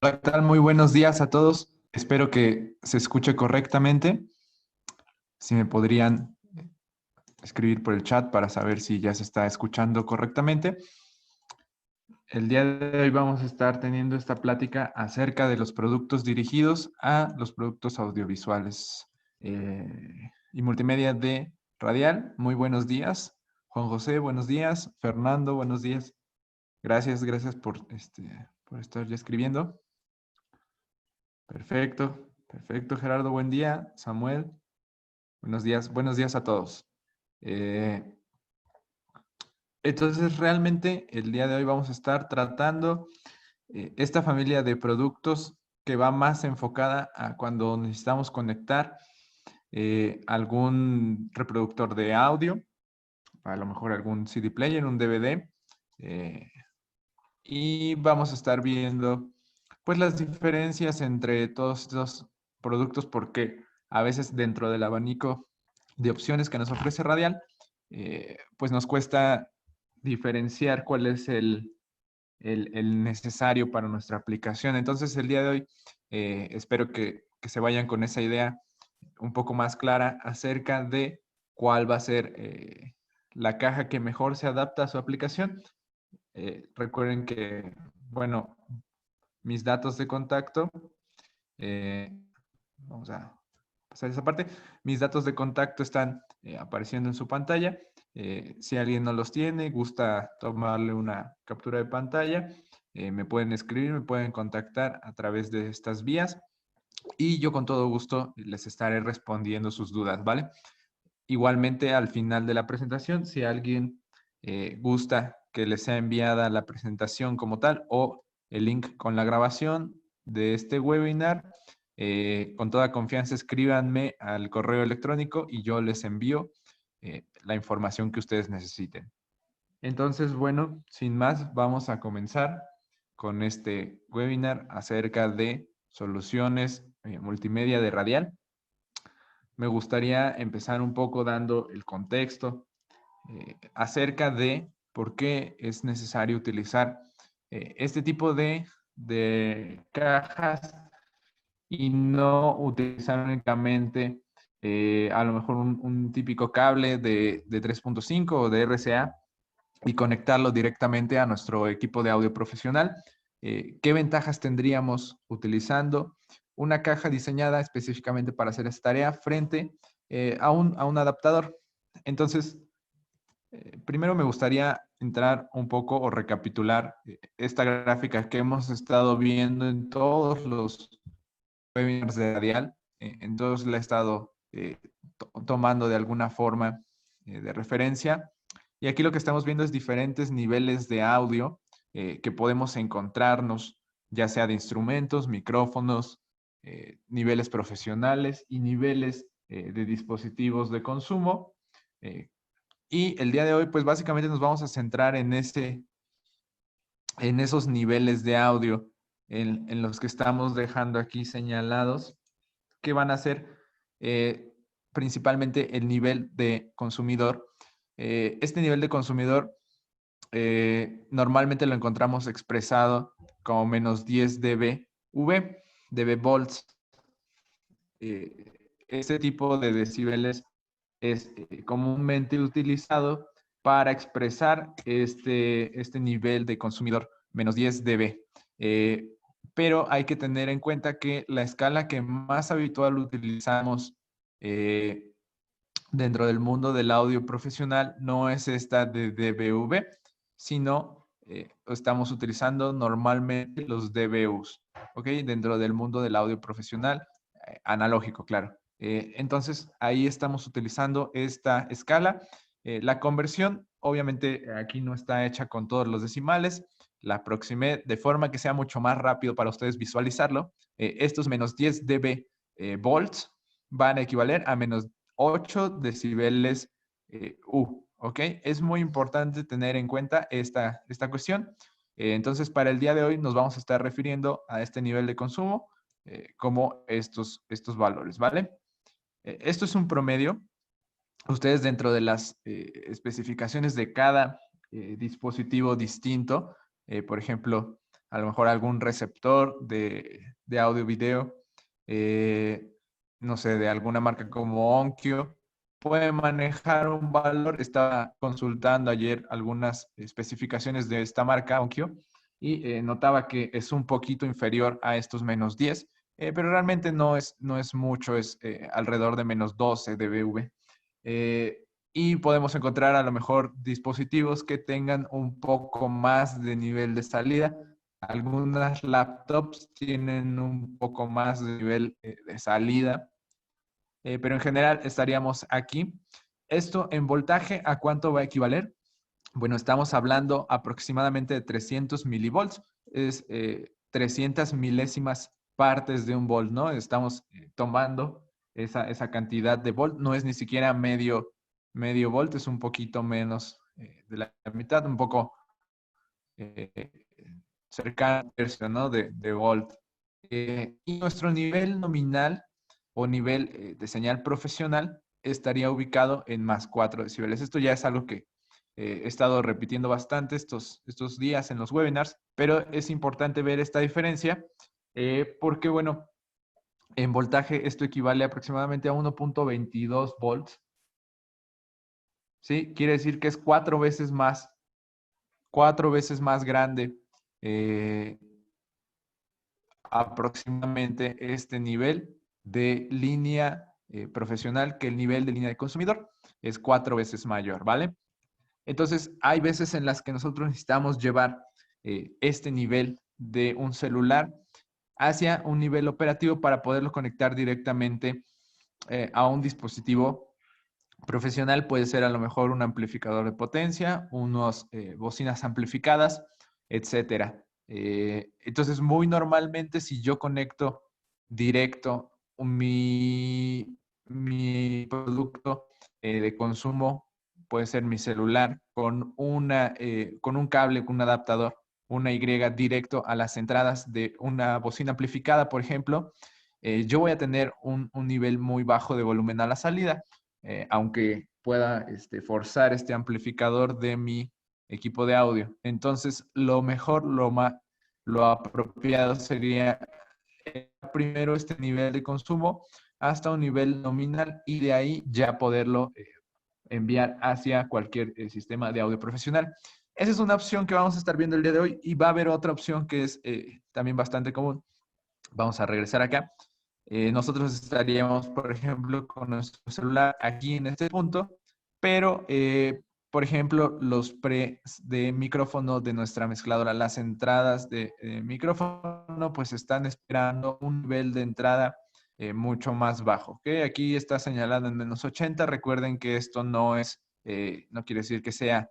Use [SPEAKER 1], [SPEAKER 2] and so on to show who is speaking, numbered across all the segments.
[SPEAKER 1] Hola, ¿qué tal? Muy buenos días a todos. Espero que se escuche correctamente. Si me podrían escribir por el chat para saber si ya se está escuchando correctamente. El día de hoy vamos a estar teniendo esta plática acerca de los productos dirigidos a los productos audiovisuales y multimedia de Radial. Muy buenos días. Juan José, buenos días. Fernando, buenos días. Gracias por estar ya escribiendo. Perfecto, Gerardo, buen día. Samuel, buenos días a todos. Eh, entonces, realmente el día de hoy vamos a estar tratando esta familia de productos que va más enfocada a cuando necesitamos conectar algún reproductor de audio, a lo mejor algún CD player, un DVD, eh, y vamos a estar viendo pues las diferencias entre todos estos productos porque a veces dentro del abanico de opciones que nos ofrece Radial, pues nos cuesta diferenciar cuál es el necesario para nuestra aplicación. Entonces el día de hoy espero que se vayan con esa idea un poco más clara acerca de cuál va a ser la caja que mejor se adapta a su aplicación. Recuerden que, bueno, mis datos de contacto, eh, vamos a pasar esa parte, mis datos de contacto están apareciendo en su pantalla. Si alguien no los tiene, gusta tomarle una captura de pantalla, me pueden escribir, me pueden contactar a través de estas vías y yo con todo gusto les estaré respondiendo sus dudas, ¿vale? Igualmente, al final de la presentación, si alguien gusta que les sea enviada la presentación como tal o el link con la grabación de este webinar, con toda confianza escríbanme al correo electrónico y yo les envío la información que ustedes necesiten. Entonces, bueno, sin más, vamos a comenzar con este webinar acerca de soluciones multimedia de Radial. Me gustaría empezar un poco dando el contexto acerca de por qué es necesario utilizar este tipo de cajas y no utilizar únicamente a lo mejor un típico cable de 3.5 o de RCA y conectarlo directamente a nuestro equipo de audio profesional. ¿Qué ventajas tendríamos utilizando una caja diseñada específicamente para hacer esta tarea frente a un adaptador? Entonces, primero me gustaría entrar un poco o recapitular esta gráfica que hemos estado viendo en todos los webinars de Radial. Entonces la he estado tomando de alguna forma de referencia. Y aquí lo que estamos viendo es diferentes niveles de audio que podemos encontrarnos, ya sea de instrumentos, micrófonos, niveles profesionales y niveles de dispositivos de consumo. Y el día de hoy, pues básicamente nos vamos a centrar en esos niveles de audio en los que estamos dejando aquí señalados, que van a ser principalmente el nivel de consumidor. Este nivel de consumidor normalmente lo encontramos expresado como menos 10 dB volts. Este tipo de decibeles es comúnmente utilizado para expresar este nivel de consumidor, menos 10 dB. Pero hay que tener en cuenta que la escala que más habitual utilizamos dentro del mundo del audio profesional no es esta de dBV, sino estamos utilizando normalmente los dBUs, ¿ok? Dentro del mundo del audio profesional, analógico, claro. Entonces, ahí estamos utilizando esta escala. La conversión, obviamente, aquí no está hecha con todos los decimales. La aproximé de forma que sea mucho más rápido para ustedes visualizarlo. Estos menos 10 dB volts van a equivaler a menos 8 decibeles ¿ok? Es muy importante tener en cuenta esta cuestión. Entonces, para el día de hoy nos vamos a estar refiriendo a este nivel de consumo como estos valores, ¿vale? Esto es un promedio. Ustedes dentro de las especificaciones de cada dispositivo distinto, por ejemplo, a lo mejor algún receptor de audio-video, no sé, de alguna marca como Onkyo, puede manejar un valor. Estaba consultando ayer algunas especificaciones de esta marca Onkyo y notaba que es un poquito inferior a estos -10, pero realmente no es mucho, es alrededor de -12 dBV. Y podemos encontrar a lo mejor dispositivos que tengan un poco más de nivel de salida. Algunas laptops tienen un poco más de nivel de salida, pero en general estaríamos aquí. Esto en voltaje, ¿a cuánto va a equivaler? Bueno, estamos hablando aproximadamente de 300 milivolts, es 300 milésimas partes de un volt, ¿no? Estamos tomando esa cantidad de volt, no es ni siquiera medio volt, es un poquito menos de la mitad, un poco eh, cercano al tercio, ¿no? De volt. Y nuestro nivel nominal o nivel de señal profesional estaría ubicado en +4 decibeles. Esto ya es algo que he estado repitiendo bastante estos días en los webinars, pero es importante ver esta diferencia porque, bueno, en voltaje esto equivale aproximadamente a 1.22 volts, ¿sí? Quiere decir que es 4 veces más grande eh, aproximadamente este nivel de línea profesional que el nivel de línea de consumidor. Es 4 veces mayor, ¿vale? Entonces, hay veces en las que nosotros necesitamos llevar este nivel de un celular hacia un nivel operativo para poderlo conectar directamente a un dispositivo profesional. Puede ser a lo mejor un amplificador de potencia, unos bocinas amplificadas, etcétera. Entonces, muy normalmente, si yo conecto directo mi producto de consumo, puede ser mi celular, con un cable, con un adaptador, una Y directo a las entradas de una bocina amplificada, por ejemplo, yo voy a tener un nivel muy bajo de volumen a la salida, aunque pueda forzar este amplificador de mi equipo de audio. Entonces, lo mejor, lo apropiado sería primero este nivel de consumo hasta un nivel nominal y de ahí ya poderlo enviar hacia cualquier sistema de audio profesional. Esa es una opción que vamos a estar viendo el día de hoy y va a haber otra opción que es también bastante común. Vamos a regresar acá. Nosotros estaríamos, por ejemplo, con nuestro celular aquí en este punto, pero, por ejemplo, los pre de micrófono de nuestra mezcladora, las entradas de micrófono, pues están esperando un nivel de entrada mucho más bajo. ¿Okay? Aquí está señalado en -80. Recuerden que esto no quiere decir que sea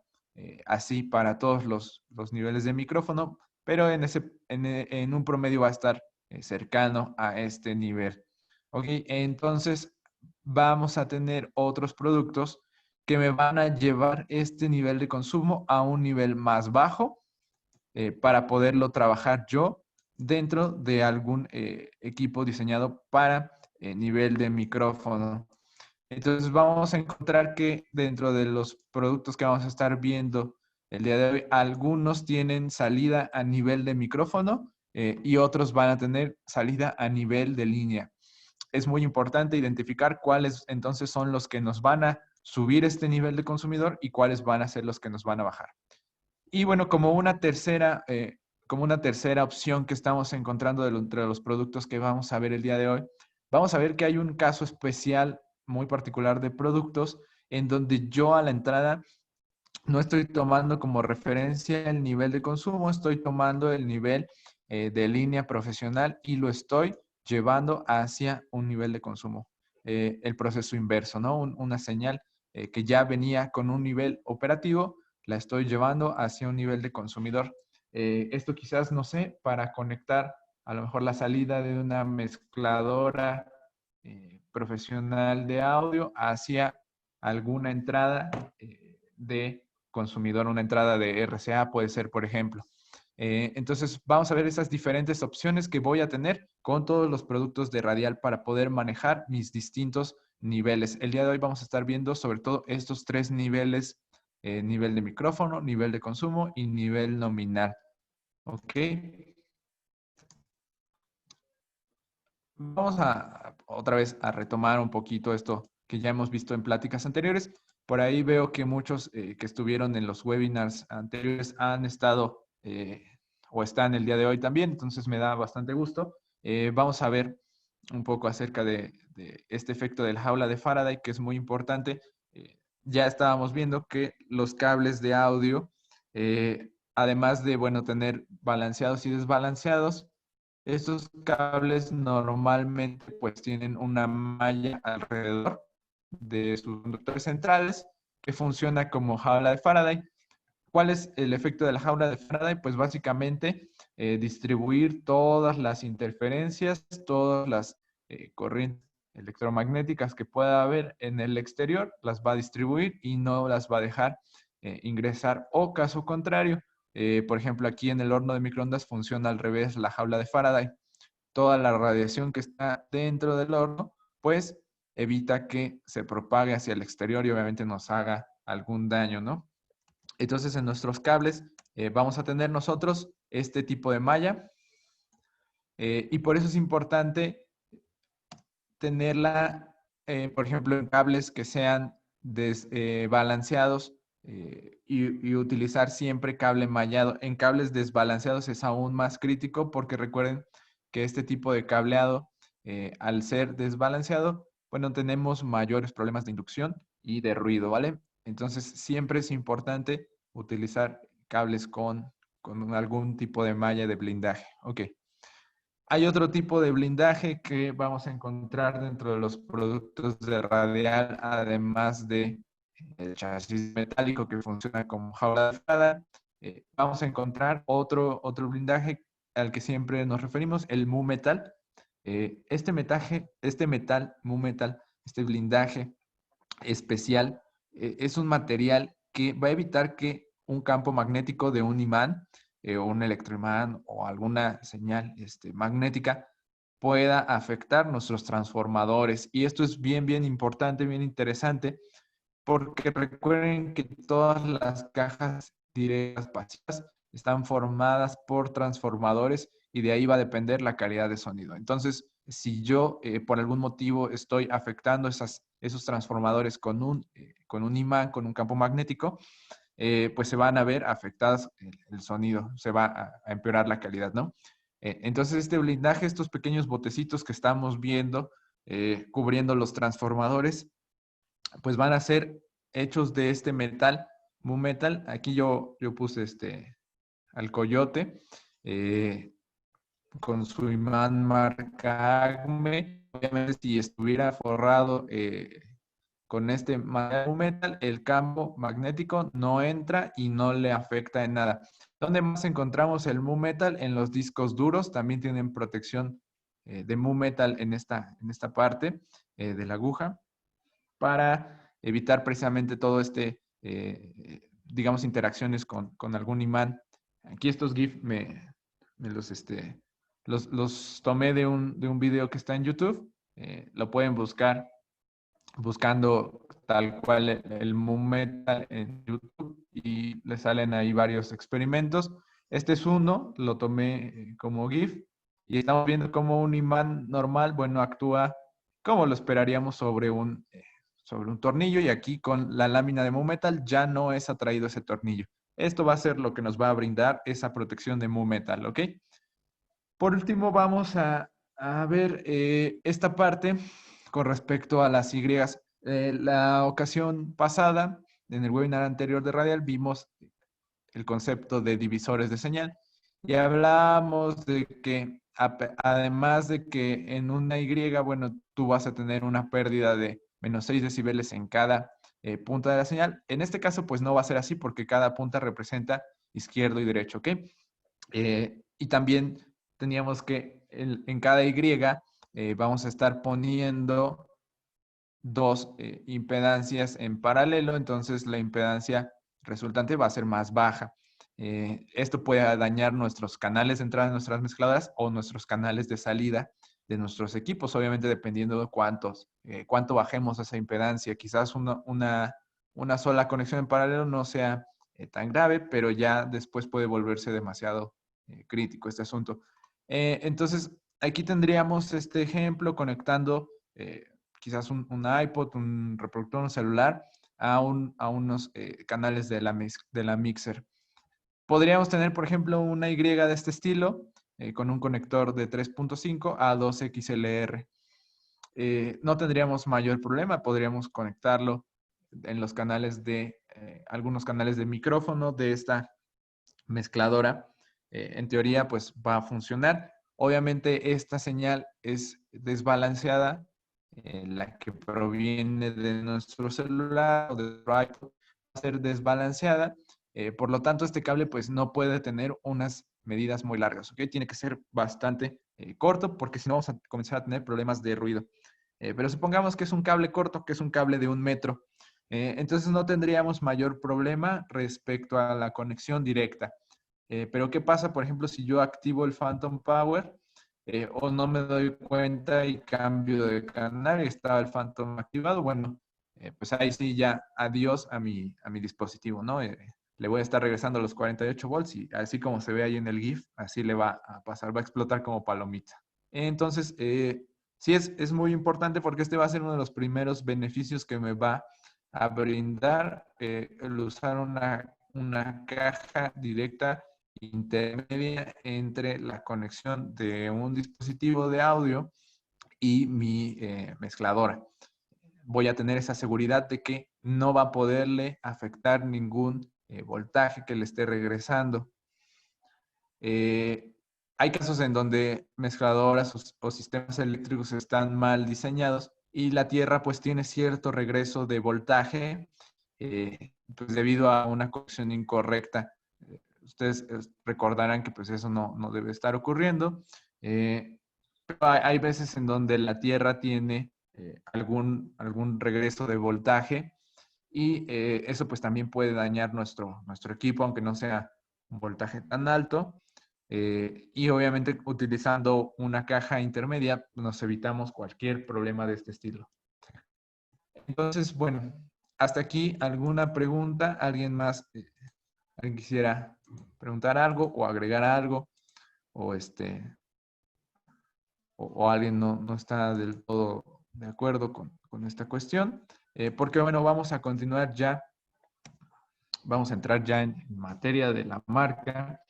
[SPEAKER 1] así para todos los niveles de micrófono, pero en un promedio va a estar cercano a este nivel. Ok, entonces vamos a tener otros productos que me van a llevar este nivel de consumo a un nivel más bajo para poderlo trabajar yo dentro de algún equipo diseñado para nivel de micrófono. Entonces vamos a encontrar que dentro de los productos que vamos a estar viendo el día de hoy, algunos tienen salida a nivel de micrófono y otros van a tener salida a nivel de línea. Es muy importante identificar cuáles entonces son los que nos van a subir este nivel de consumidor y cuáles van a ser los que nos van a bajar. Y bueno, como una tercera opción que estamos encontrando entre los productos que vamos a ver el día de hoy, vamos a ver que hay un caso especial muy particular de productos en donde yo a la entrada no estoy tomando como referencia el nivel de consumo, estoy tomando el nivel de línea profesional y lo estoy llevando hacia un nivel de consumo. El proceso inverso, ¿no? Una señal que ya venía con un nivel operativo, la estoy llevando hacia un nivel de consumidor. Esto quizás, no sé, para conectar a lo mejor la salida de una mezcladora profesional de audio hacia alguna entrada de consumidor, una entrada de RCA puede ser, por ejemplo. Entonces, vamos a ver esas diferentes opciones que voy a tener con todos los productos de Radial para poder manejar mis distintos niveles. El día de hoy vamos a estar viendo sobre todo estos 3 niveles, nivel de micrófono, nivel de consumo y nivel nominal. ¿Ok? vamos a otra vez a retomar un poquito esto que ya hemos visto en pláticas anteriores. Por ahí veo que muchos que estuvieron en los webinars anteriores han estado o están el día de hoy también, entonces me da bastante gusto. Vamos a ver un poco acerca de este efecto del jaula de Faraday, que es muy importante. Ya estábamos viendo que los cables de audio, además de, bueno, tener balanceados y desbalanceados, estos cables normalmente pues tienen una malla alrededor de sus conductores centrales que funciona como jaula de Faraday. ¿Cuál es el efecto de la jaula de Faraday? Pues básicamente distribuir todas las interferencias, todas las corrientes electromagnéticas que pueda haber en el exterior, las va a distribuir y no las va a dejar ingresar. O caso contrario, por ejemplo, aquí en el horno de microondas funciona al revés la jaula de Faraday. Toda la radiación que está dentro del horno, pues evita que se propague hacia el exterior y obviamente nos haga algún daño, ¿no? Entonces, en nuestros cables vamos a tener nosotros este tipo de malla y por eso es importante tenerla, por ejemplo, en cables que sean desbalanceados y utilizar siempre cable mallado. En cables desbalanceados es aún más crítico porque recuerden que este tipo de cableado, al ser desbalanceado, bueno, tenemos mayores problemas de inducción y de ruido, ¿vale? Entonces, siempre es importante utilizar cables con algún tipo de malla de blindaje. Ok. Hay otro tipo de blindaje que vamos a encontrar dentro de los productos de radial, además de el chasis metálico que funciona como jaula de Faraday. Vamos a encontrar otro blindaje al que siempre nos referimos, el mu metal. Este metal, mu metal, este blindaje especial, es un material que va a evitar que un campo magnético de un imán o un electroimán o alguna señal magnética pueda afectar nuestros transformadores. Y esto es bien, bien importante, bien interesante, porque recuerden que todas las cajas directas pasivas están formadas por transformadores y de ahí va a depender la calidad de sonido. Entonces, si yo por algún motivo estoy afectando esos transformadores con un imán, con un campo magnético, pues se van a ver afectadas el sonido, se va a empeorar la calidad, ¿no? Entonces, este blindaje, estos pequeños botecitos que estamos viendo cubriendo los transformadores, pues van a ser hechos de este metal, mu metal. Aquí yo puse al coyote con su imán marca ACME. Obviamente, si estuviera forrado con este mu metal, el campo magnético no entra y no le afecta en nada. ¿Dónde más encontramos el mu metal? En los discos duros, también tienen protección de mu metal en esta parte de la aguja para evitar precisamente todo digamos, interacciones con algún imán. Aquí estos GIF me los tomé de un video que está en YouTube. Lo pueden buscar buscando tal cual el Moon Metal en YouTube y le salen ahí varios experimentos. Este es uno, lo tomé como GIF y estamos viendo cómo un imán normal, bueno, actúa como lo esperaríamos sobre un tornillo y aquí con la lámina de Moon Metal ya no es atraído ese tornillo. Esto va a ser lo que nos va a brindar esa protección de Moon Metal, ¿ok? Por último, vamos a ver esta parte con respecto a las Y. La ocasión pasada, en el webinar anterior de Radial, vimos el concepto de divisores de señal y hablamos de que además de que en una Y, bueno, tú vas a tener una pérdida de menos 6 decibeles en cada punta de la señal. En este caso, pues no va a ser así porque cada punta representa izquierdo y derecho, ¿ok? Y también teníamos que en cada Y vamos a estar poniendo dos impedancias en paralelo, entonces la impedancia resultante va a ser más baja. Esto puede dañar nuestros canales de entrada de nuestras mezcladoras o nuestros canales de salida de nuestros equipos, obviamente dependiendo de cuánto bajemos esa impedancia. Quizás una sola conexión en paralelo no sea tan grave, pero ya después puede volverse demasiado crítico este asunto. Entonces, aquí tendríamos este ejemplo conectando quizás un iPod, un reproductor, un celular a unos canales de la mixer. Podríamos tener, por ejemplo, una Y de este estilo con un conector de 3.5 a 2XLR. No tendríamos mayor problema, podríamos conectarlo en los canales de, algunos canales de micrófono de esta mezcladora. En teoría, pues va a funcionar. Obviamente, esta señal es desbalanceada, la que proviene de nuestro celular o de nuestro iPod, va a ser desbalanceada. Por lo tanto, este cable pues no puede tener unas medidas muy largas, ¿ok? Tiene que ser bastante corto porque si no vamos a comenzar a tener problemas de ruido. Pero supongamos que es un cable corto, que es un cable de 1 metro. Entonces no tendríamos mayor problema respecto a la conexión directa. Pero ¿qué pasa, por ejemplo, si yo activo el Phantom Power o no me doy cuenta y cambio de canal y estaba el Phantom activado? Bueno, pues ahí sí ya adiós a mi dispositivo, ¿no? Le voy a estar regresando los 48 volts y así como se ve ahí en el GIF, así le va a pasar, va a explotar como palomita. Entonces, sí es muy importante porque este va a ser uno de los primeros beneficios que me va a brindar el usar una caja directa intermedia entre la conexión de un dispositivo de audio y mi mezcladora. Voy a tener esa seguridad de que no va a poderle afectar ningún voltaje que le esté regresando. Hay casos en donde mezcladoras o sistemas eléctricos están mal diseñados y la Tierra pues tiene cierto regreso de voltaje pues debido a una conexión incorrecta. Ustedes recordarán que pues eso no debe estar ocurriendo. Pero hay veces en donde la Tierra tiene algún regreso de voltaje y eso pues también puede dañar nuestro equipo, aunque no sea un voltaje tan alto. Y obviamente utilizando una caja intermedia nos evitamos cualquier problema de este estilo. Entonces, bueno, hasta aquí alguna pregunta. ¿Alguien más? ¿Alguien quisiera preguntar algo o agregar algo? O, o alguien no está del todo de acuerdo con esta cuestión. Porque bueno, vamos a continuar ya. Vamos a entrar ya en materia de la marca.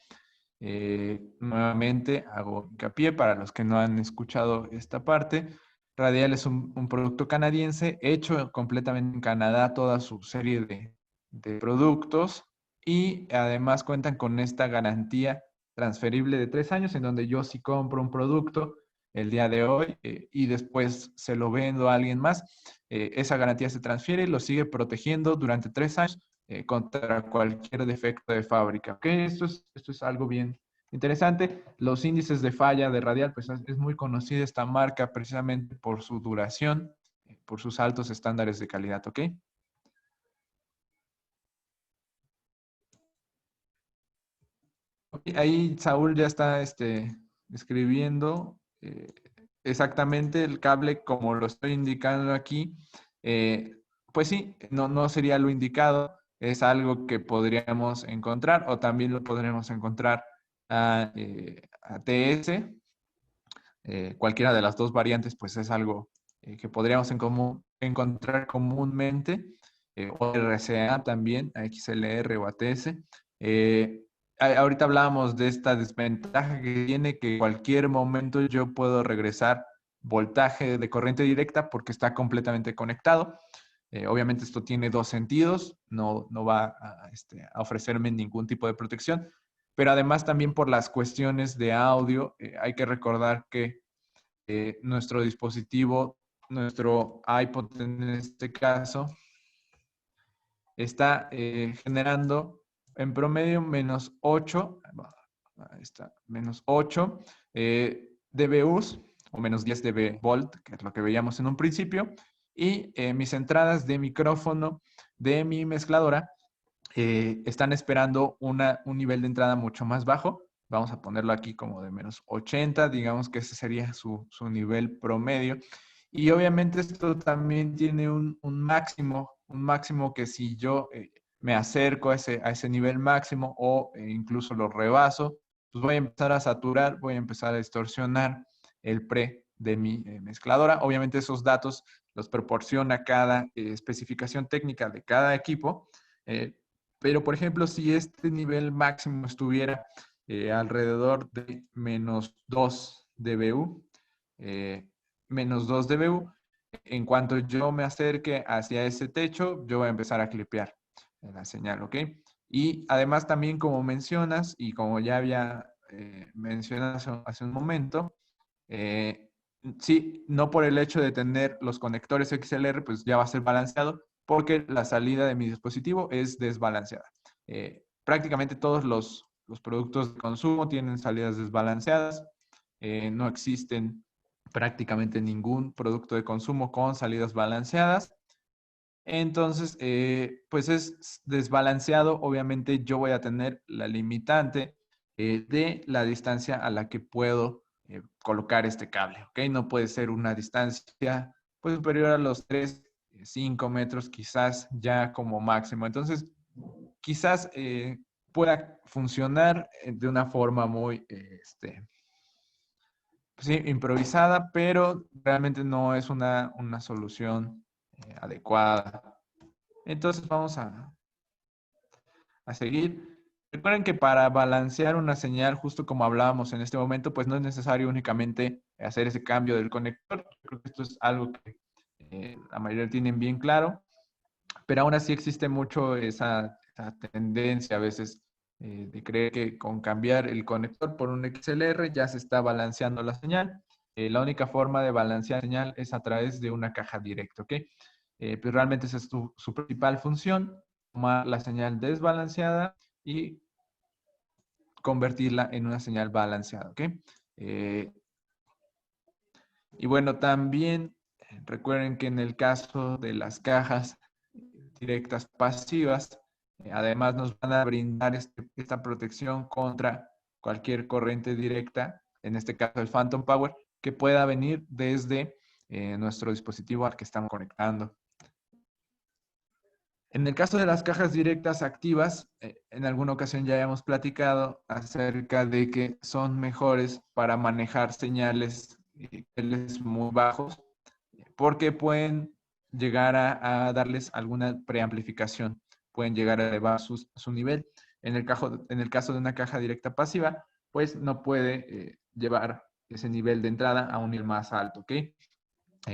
[SPEAKER 1] Nuevamente hago hincapié para los que no han escuchado esta parte. Radial es un producto canadiense hecho completamente en Canadá, toda su serie de productos y además cuentan con esta garantía transferible de 3 años en donde yo si compro un producto el día de hoy y después se lo vendo a alguien más, esa garantía se transfiere y lo sigue protegiendo durante 3 años contra cualquier defecto de fábrica. ¿Ok? Esto es algo bien interesante. Los índices de falla de Radial, pues es muy conocida esta marca precisamente por su duración, por sus altos estándares de calidad. ¿Ok? Ahí Saúl ya está escribiendo exactamente el cable como lo estoy indicando aquí. Pues sí, no sería lo indicado. Es algo que podríamos encontrar o también lo podremos encontrar a TS. Cualquiera de las dos variantes, pues es algo que podríamos encontrar comúnmente. O RCA también, a XLR o ATS. Ahorita hablábamos de esta desventaja que tiene que en cualquier momento yo puedo regresar voltaje de corriente directa porque está completamente conectado. Obviamente esto tiene dos sentidos, no va a ofrecerme ningún tipo de protección, pero además también por las cuestiones de audio, hay que recordar que nuestro dispositivo, nuestro iPod en este caso, está generando en promedio -8, ahí está, -8 dBus o -10 dB volt, que es lo que veíamos en un principio, y mis entradas de micrófono de mi mezcladora están esperando un nivel de entrada mucho más bajo. Vamos a ponerlo aquí como de -80, digamos que ese sería su nivel promedio. Y obviamente esto también tiene un máximo que si yo me acerco a ese nivel máximo o incluso lo rebaso, pues voy a empezar a saturar, voy a empezar a distorsionar el pre de mi mezcladora. Obviamente esos datos los proporciona cada especificación técnica de cada equipo, pero por ejemplo, si este nivel máximo estuviera alrededor de -2 dBu, -2 dBu, en cuanto yo me acerque hacia ese techo, yo voy a empezar a clipear la señal, ¿ok? Y además también como mencionas y como ya había mencionado hace un momento, sí, no por el hecho de tener los conectores XLR, pues ya va a ser balanceado, porque la salida de mi dispositivo es desbalanceada. Prácticamente todos los productos de consumo tienen salidas desbalanceadas. No existen prácticamente ningún producto de consumo con salidas balanceadas. Entonces, pues es desbalanceado. Obviamente yo voy a tener la limitante de la distancia a la que puedo colocar este cable, ¿ok? No puede ser una distancia pues, superior a los 3, 5 metros, quizás ya como máximo. Entonces, quizás pueda funcionar de una forma muy, pues sí, improvisada, pero realmente no es una solución adecuada. Entonces vamos a seguir. Recuerden que para balancear una señal, justo como hablábamos en este momento, pues no es necesario únicamente hacer ese cambio del conector. Creo que esto es algo que la mayoría tienen bien claro, pero aún así existe mucho esa tendencia a veces de creer que con cambiar el conector por un XLR ya se está balanceando la señal. La única forma de balancear la señal es a través de una caja directa, ¿ok? Pero realmente esa es su principal función, tomar la señal desbalanceada y convertirla en una señal balanceada, ¿ok? Eh, y bueno, también recuerden que en el caso de las cajas directas pasivas, además nos van a brindar esta protección contra cualquier corriente directa, en este caso el Phantom Power, que pueda venir desde nuestro dispositivo al que estamos conectando. En el caso de las cajas directas activas, en alguna ocasión ya hemos platicado acerca de que son mejores para manejar señales muy bajos, porque pueden llegar a darles alguna preamplificación, pueden llegar a elevar su nivel. En el caso de una caja directa pasiva, pues no puede llevar ese nivel de entrada a un nivel más alto, ¿ok?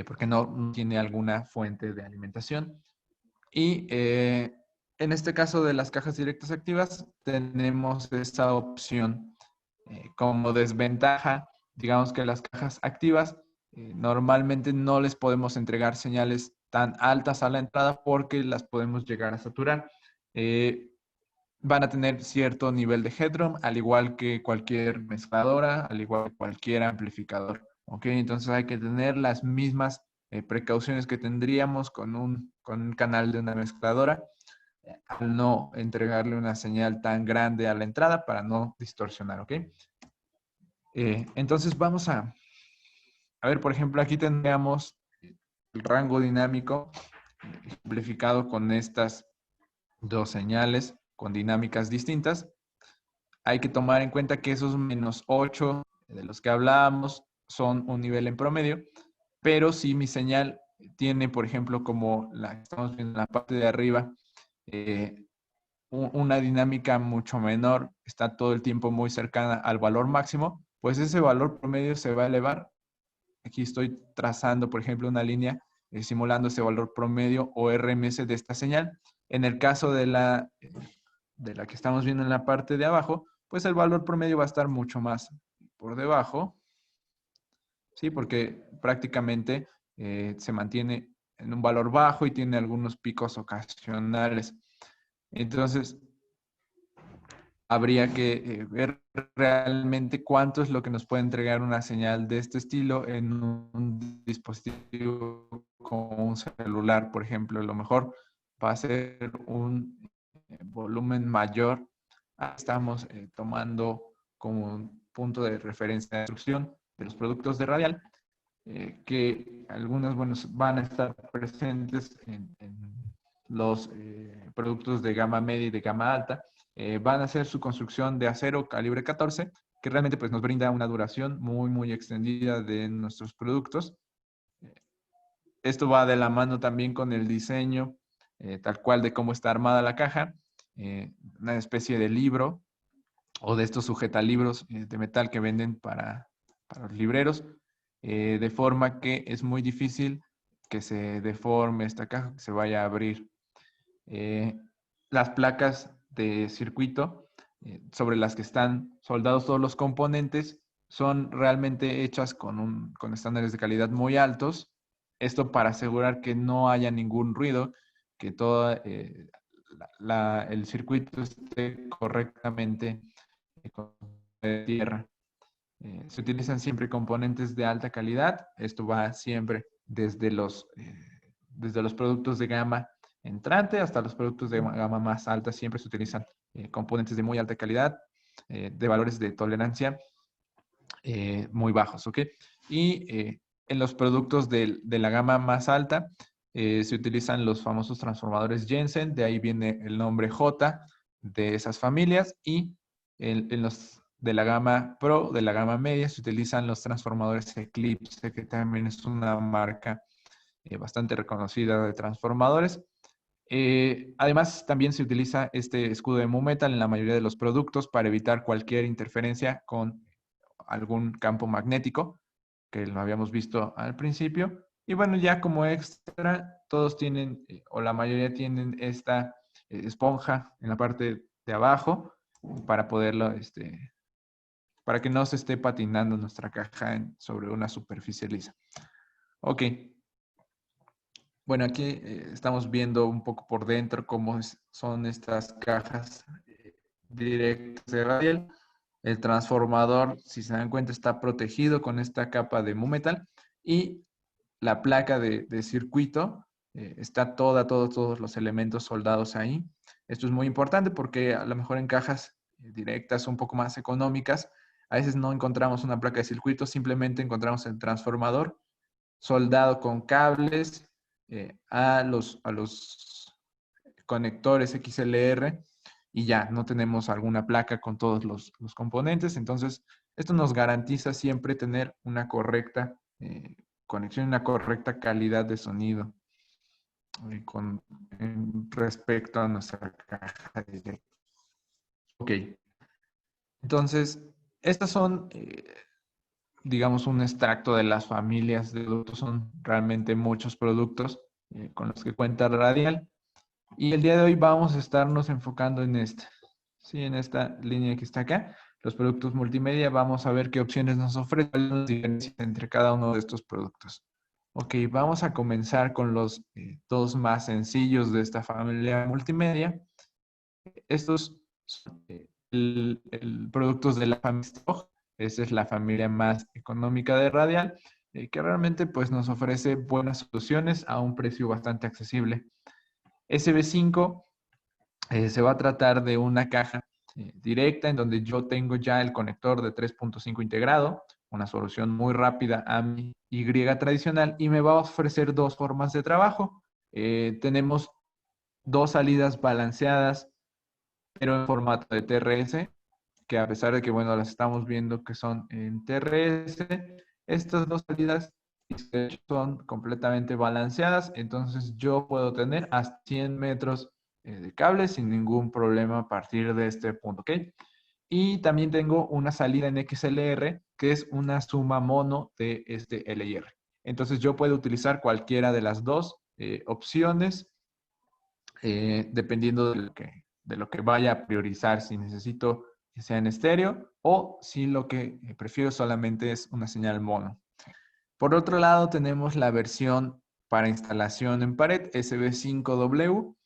[SPEAKER 1] Porque no tiene alguna fuente de alimentación. Y en este caso de las cajas directas activas, tenemos esa opción. Como desventaja, digamos que las cajas activas normalmente no les podemos entregar señales tan altas a la entrada porque las podemos llegar a saturar. Van a tener cierto nivel de headroom, al igual que cualquier mezcladora, al igual que cualquier amplificador. ¿Ok? Entonces hay que tener las mismas precauciones que tendríamos con un canal de una mezcladora al no entregarle una señal tan grande a la entrada para no distorsionar, ¿ok? Entonces vamos a ver, por ejemplo, aquí tendríamos el rango dinámico ejemplificado con estas dos señales con dinámicas distintas. Hay que tomar en cuenta que esos -8 de los que hablábamos son un nivel en promedio, pero si mi señal tiene, por ejemplo, como la que estamos viendo en la parte de arriba, una dinámica mucho menor, está todo el tiempo muy cercana al valor máximo, pues ese valor promedio se va a elevar. Aquí estoy trazando, por ejemplo, una línea simulando ese valor promedio o RMS de esta señal. En el caso de la que estamos viendo en la parte de abajo, pues el valor promedio va a estar mucho más por debajo, ¿sí? Porque prácticamente se mantiene en un valor bajo y tiene algunos picos ocasionales. Entonces, habría que ver realmente cuánto es lo que nos puede entregar una señal de este estilo en un dispositivo como un celular, por ejemplo. A lo mejor va a ser un volumen mayor. Estamos tomando como un punto de referencia de instrucción de los productos de Radial, que algunos van a estar presentes en los productos de gama media y de gama alta. Van a hacer su construcción de acero calibre 14, que realmente pues, nos brinda una duración muy, muy extendida de nuestros productos. Esto va de la mano también con el diseño, tal cual de cómo está armada la caja, una especie de libro o de estos sujetalibros de metal que venden para los libreros, de forma que es muy difícil que se deforme esta caja, que se vaya a abrir. Las placas de circuito sobre las que están soldados todos los componentes son realmente hechas con estándares de calidad muy altos. Esto para asegurar que no haya ningún ruido, que todo el circuito esté correctamente con tierra. Se utilizan siempre componentes de alta calidad. Esto va siempre desde los productos de gama entrante hasta los productos de gama más alta. Siempre se utilizan componentes de muy alta calidad, de valores de tolerancia muy bajos, ¿ok? Y en los productos de la gama más alta se utilizan los famosos transformadores Jensen, de ahí viene el nombre J de esas familias, y en los de la gama Pro, de la gama media, se utilizan los transformadores Eclipse, que también es una marca bastante reconocida de transformadores. Además, también se utiliza este escudo de Mu-Metal en la mayoría de los productos para evitar cualquier interferencia con algún campo magnético, que lo habíamos visto al principio. Y bueno, ya como extra, todos tienen, o la mayoría tienen esta esponja en la parte de abajo para poderlo, para que no se esté patinando nuestra caja sobre una superficie lisa. Ok. Bueno, aquí estamos viendo un poco por dentro cómo son estas cajas directas de radial. El transformador, si se dan cuenta, está protegido con esta capa de Mu-Metal y la placa de circuito está todos los elementos soldados ahí. Esto es muy importante porque a lo mejor en cajas directas un poco más económicas, a veces no encontramos una placa de circuito, simplemente encontramos el transformador soldado con cables a los conectores XLR y ya no tenemos alguna placa con todos los componentes. Entonces, esto nos garantiza siempre tener una correcta conexión, una correcta calidad de sonido respecto a nuestra caja directa. Ok, entonces, estas son, digamos, un extracto de las familias de productos. Son realmente muchos productos con los que cuenta Radial. Y el día de hoy vamos a estarnos enfocando en esta, ¿sí? En esta línea que está acá, los productos multimedia. Vamos a ver qué opciones nos ofrecen, las diferencias entre cada uno de estos productos. Ok, vamos a comenzar con los dos más sencillos de esta familia multimedia. Estos son productos de la familia Stock. Esa es la familia más económica de Radial, que realmente pues, nos ofrece buenas soluciones a un precio bastante accesible. SB5 se va a tratar de una caja directa en donde yo tengo ya el conector de 3.5 integrado, una solución muy rápida a mi Y tradicional, y me va a ofrecer dos formas de trabajo. Tenemos dos salidas balanceadas, pero en formato de TRS, que a pesar de que, bueno, las estamos viendo que son en TRS, estas dos salidas son completamente balanceadas, entonces yo puedo tener hasta 100 metros de cable sin ningún problema a partir de este punto, ¿ok? Y también tengo una salida en XLR, que es una suma mono de este LIR. Entonces yo puedo utilizar cualquiera de las dos opciones, dependiendo de lo que vaya a priorizar, si necesito que sea en estéreo o si lo que prefiero solamente es una señal mono. Por otro lado, tenemos la versión para instalación en pared SB5W,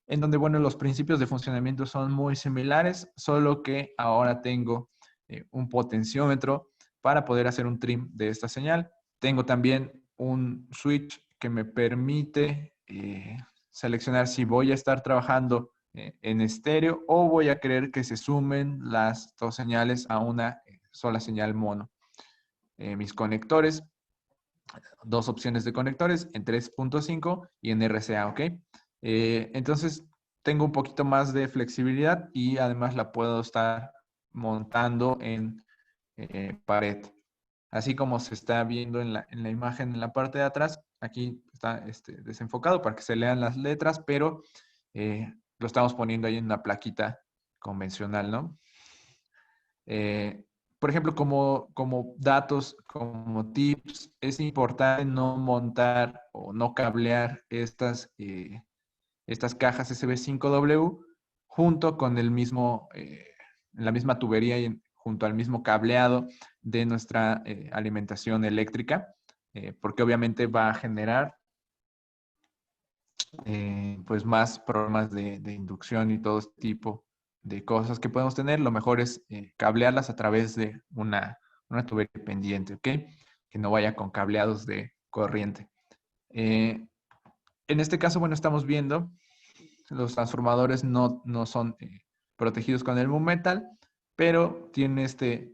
[SPEAKER 1] en donde, bueno, los principios de funcionamiento son muy similares, solo que ahora tengo un potenciómetro para poder hacer un trim de esta señal. Tengo también un switch que me permite seleccionar si voy a estar trabajando en estéreo o voy a querer que se sumen las dos señales a una sola señal mono. Mis conectores, dos opciones de conectores en 3.5 y en RCA, ¿ok? Entonces, tengo un poquito más de flexibilidad y además la puedo estar montando en pared. Así como se está viendo en la imagen en la parte de atrás, aquí está desenfocado para que se lean las letras, pero lo estamos poniendo ahí en una plaquita convencional, ¿no? Por ejemplo, como datos, como tips, es importante no montar o no cablear estas cajas SB5W junto con la misma tubería y junto al mismo cableado de nuestra alimentación eléctrica, porque obviamente va a generar pues más problemas de inducción y todo este tipo de cosas que podemos tener. Lo mejor es cablearlas a través de una tubería pendiente, ¿ok? Que no vaya con cableados de corriente. En este caso, bueno, estamos viendo los transformadores no son protegidos con el Moonmetal, pero tiene esta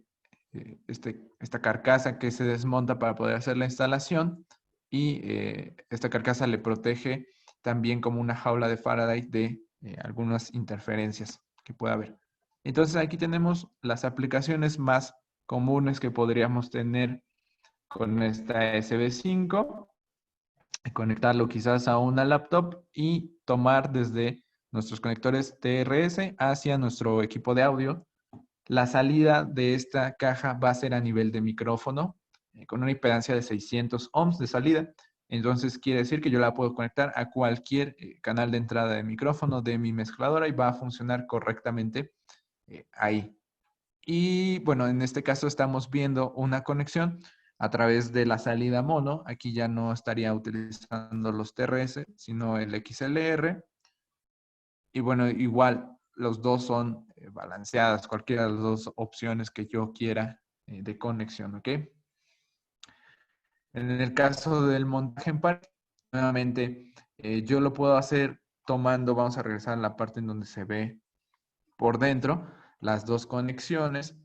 [SPEAKER 1] carcasa que se desmonta para poder hacer la instalación y esta carcasa le protege también como una jaula de Faraday de algunas interferencias que pueda haber. Entonces aquí tenemos las aplicaciones más comunes que podríamos tener con esta SB5, conectarlo quizás a una laptop y tomar desde nuestros conectores TRS hacia nuestro equipo de audio. La salida de esta caja va a ser a nivel de micrófono, con una impedancia de 600 ohms de salida. Entonces quiere decir que yo la puedo conectar a cualquier canal de entrada de micrófono de mi mezcladora y va a funcionar correctamente ahí. Y bueno, en este caso estamos viendo una conexión a través de la salida mono. Aquí ya no estaría utilizando los TRS, sino el XLR. Y bueno, igual los dos son balanceadas, cualquiera de las dos opciones que yo quiera de conexión, ¿ok? En el caso del montaje en pared, nuevamente, yo lo puedo hacer tomando, vamos a regresar a la parte en donde se ve por dentro las dos conexiones.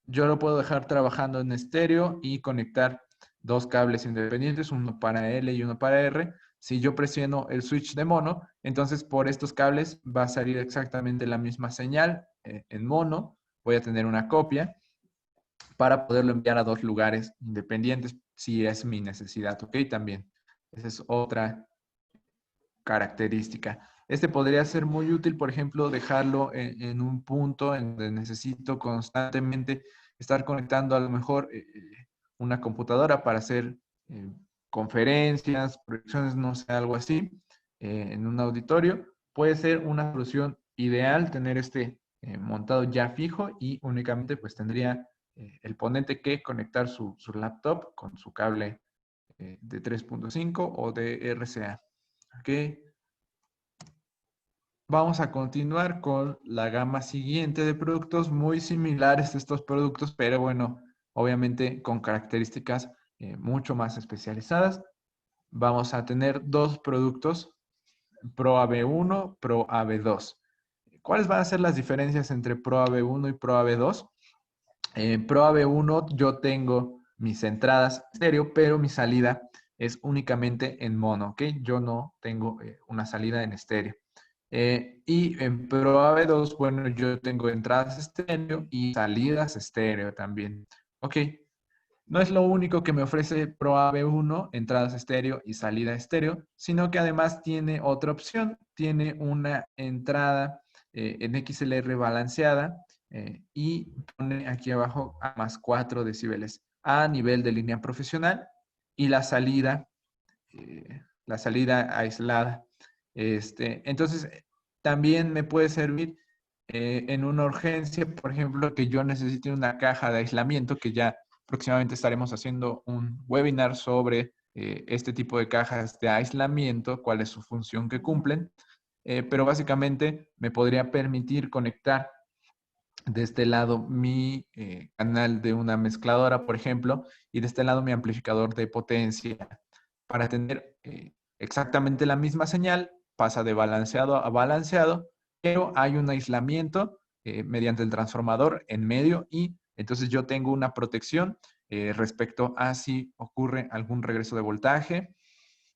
[SPEAKER 1] Yo lo puedo dejar trabajando en estéreo y conectar dos cables independientes, uno para L y uno para R. Si yo presiono el switch de mono, entonces por estos cables va a salir exactamente la misma señal en mono. Voy a tener una copia para poderlo enviar a dos lugares independientes si es mi necesidad, ¿ok? También. Esa es otra característica. Este podría ser muy útil, por ejemplo, dejarlo en un punto en donde necesito constantemente estar conectando a lo mejor una computadora para hacer conferencias, proyecciones, no sé, algo así, en un auditorio. Puede ser una solución ideal tener montado ya fijo y únicamente pues tendría el ponente que conectar su laptop con su cable de 3.5 o de RCA. ¿Ok? Vamos a continuar con la gama siguiente de productos muy similares a estos productos, pero bueno, obviamente con características mucho más especializadas. Vamos a tener dos productos, Pro AB1, Pro AB2. ¿Cuáles van a ser las diferencias entre Pro AB1 y Pro AB2? Pro AB1 yo tengo mis entradas estéreo, pero mi salida es únicamente en mono, ¿ok? Yo no tengo una salida en estéreo. Y en Pro AB2, bueno, yo tengo entradas estéreo y salidas estéreo también. Ok, no es lo único que me ofrece Pro AB1, entradas estéreo y salida estéreo, sino que además tiene otra opción, tiene una entrada en XLR balanceada y pone aquí abajo a más 4 decibeles a nivel de línea profesional y la salida aislada. Entonces, también me puede servir en una urgencia, por ejemplo, que yo necesite una caja de aislamiento, que ya próximamente estaremos haciendo un webinar sobre este tipo de cajas de aislamiento, cuál es su función que cumplen, pero básicamente me podría permitir conectar de este lado mi canal de una mezcladora, por ejemplo, y de este lado mi amplificador de potencia para tener exactamente la misma señal, pasa de balanceado a balanceado, pero hay un aislamiento mediante el transformador en medio y entonces yo tengo una protección respecto a si ocurre algún regreso de voltaje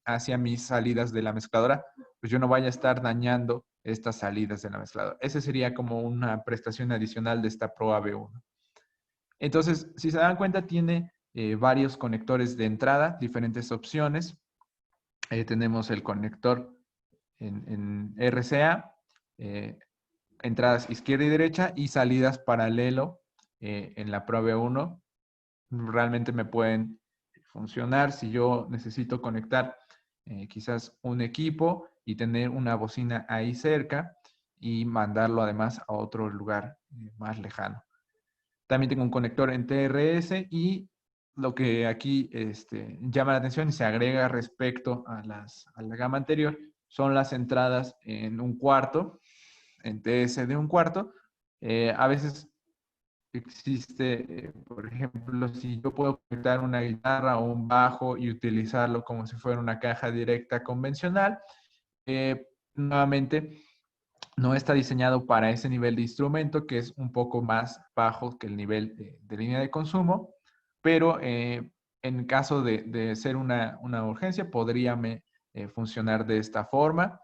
[SPEAKER 1] hacia mis salidas de la mezcladora, pues yo no vaya a estar dañando estas salidas de la mezcladora. Ese sería como una prestación adicional de esta Pro AB1. Entonces, si se dan cuenta, tiene varios conectores de entrada, diferentes opciones. Tenemos el conector en RCA, entradas izquierda y derecha y salidas paralelo en la Probe 1. Realmente me pueden funcionar si yo necesito conectar quizás un equipo y tener una bocina ahí cerca y mandarlo además a otro lugar más lejano. También tengo un conector en TRS y lo que aquí llama la atención y se agrega respecto a la gama anterior son las entradas en un cuarto, en TS de un cuarto. A veces existe, por ejemplo, si yo puedo conectar una guitarra o un bajo y utilizarlo como si fuera una caja directa convencional, nuevamente no está diseñado para ese nivel de instrumento, que es un poco más bajo que el nivel de línea de consumo, pero en caso de ser una urgencia, podría funcionar de esta forma,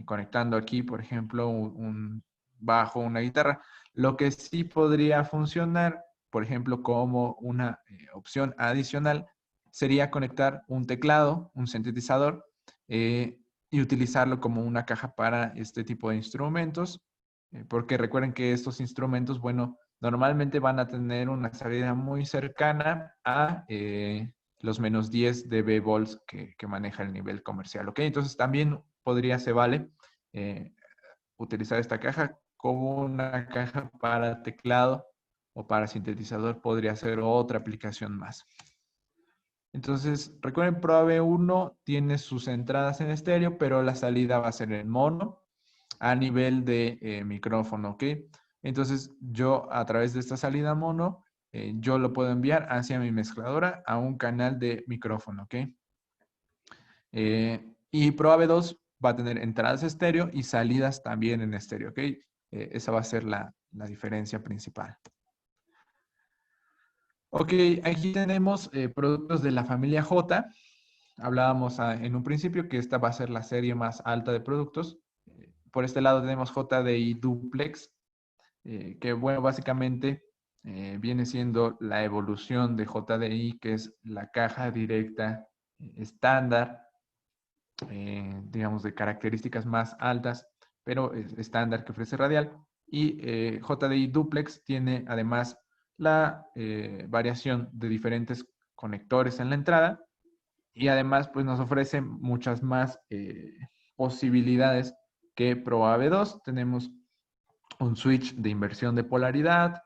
[SPEAKER 1] conectando aquí, por ejemplo, un bajo, una guitarra. Lo que sí podría funcionar, por ejemplo, como una opción adicional, sería conectar un teclado, un sintetizador, y utilizarlo como una caja para este tipo de instrumentos, porque recuerden que estos instrumentos, bueno, normalmente van a tener una salida muy cercana a los menos 10 dB volts que maneja el nivel comercial, ¿ok? Entonces también se vale eh, utilizar esta caja como una caja para teclado o para sintetizador, podría ser otra aplicación más. Entonces, recuerden, Probe 1 tiene sus entradas en estéreo, pero la salida va a ser en mono a nivel de micrófono, ¿ok? Entonces, yo a través de esta salida mono, yo lo puedo enviar hacia mi mezcladora a un canal de micrófono, ¿ok? Y Probe 2 va a tener entradas estéreo y salidas también en estéreo, ¿ok? Esa va a ser la diferencia principal. Ok, aquí tenemos productos de la familia J. Hablábamos en un principio que esta va a ser la serie más alta de productos. Por este lado tenemos JDI Duplex, que bueno, básicamente viene siendo la evolución de JDI, que es la caja directa estándar, digamos de características más altas, pero estándar que ofrece Radial. Y JDI Duplex tiene además la variación de diferentes conectores en la entrada y además pues nos ofrece muchas más posibilidades que ProAV 2. Tenemos un switch de inversión de polaridad,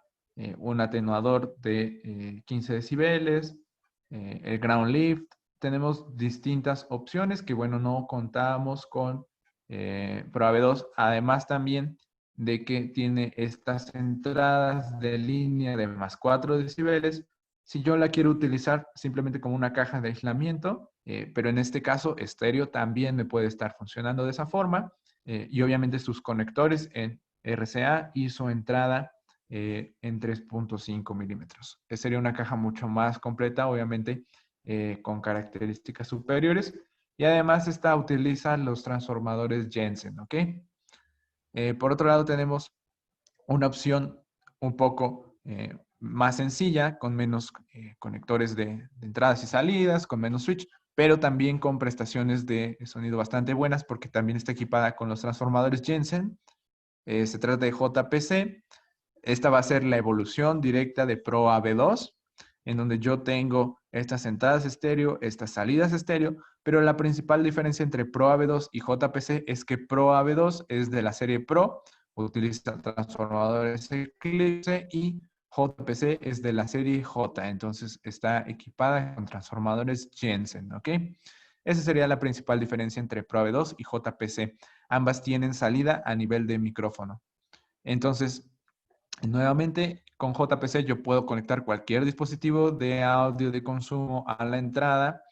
[SPEAKER 1] un atenuador de 15 decibeles, el ground lift. Tenemos distintas opciones que, bueno, no contamos con ProAV 2. Además también de que tiene estas entradas de línea de más 4 decibeles. Si yo la quiero utilizar simplemente como una caja de aislamiento, pero en este caso estéreo también me puede estar funcionando de esa forma. Y obviamente sus conectores en RCA y su entrada en 3.5 milímetros. Sería una caja mucho más completa, obviamente con características superiores. Y además esta utiliza los transformadores Jensen, ¿ok? Por otro lado tenemos una opción un poco más sencilla, con menos conectores de entradas y salidas, con menos switch, pero también con prestaciones de sonido bastante buenas porque también está equipada con los transformadores Jensen. Se trata de JPC. Esta va a ser la evolución directa de Pro AV2, en donde yo tengo estas entradas estéreo, estas salidas estéreo, pero la principal diferencia entre Pro AV2 y JPC es que Pro AV2 es de la serie Pro, utiliza transformadores Eclipse, y JPC es de la serie J, entonces está equipada con transformadores Jensen, ¿ok? Esa sería la principal diferencia entre Pro AV2 y JPC. Ambas tienen salida a nivel de micrófono. Entonces, nuevamente, con JPC yo puedo conectar cualquier dispositivo de audio de consumo a la entrada